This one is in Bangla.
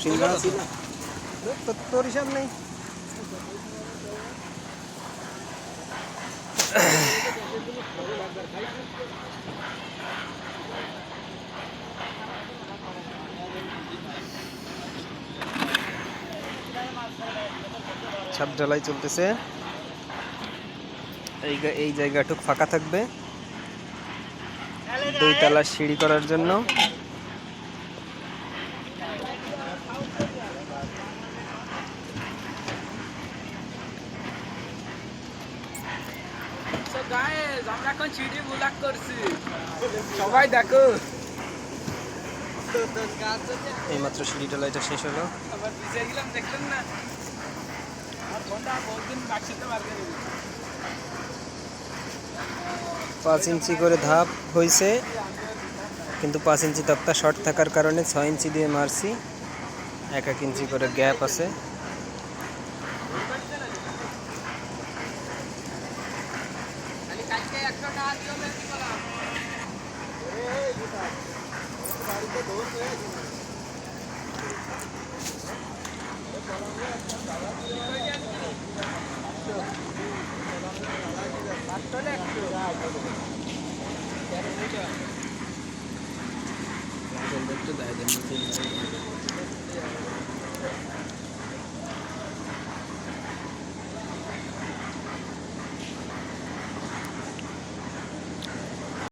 সিঙ্গারা ছিল তোর হিসাব নেই। ছাদ ঢালাই চলতেছে, এই জায়গাটুক ফাঁকা থাকবে 2 তলার সিঁড়ি করার জন্য। আমরা এখন সিঁড়ি ব্লক করছি, সবাই দেখো। এইমাত্র সিঁড়ি ঢালাইটা শেষ হলো। আবার ভিজে গেলাম, দেখলেন না? আমার ফোনটা বহুত দিন বাক্সিতে বার করে দিল। 5 ইঞ্চি করে ধাপ হয়েছে, কিন্তু 5 ইঞ্চি তক্তা শর্ট থাকার কারণে 6 ইঞ্চি দিয়ে মারছি। 1 ইঞ্চি করে গ্যাপ আছে। একটু দেয় দেন।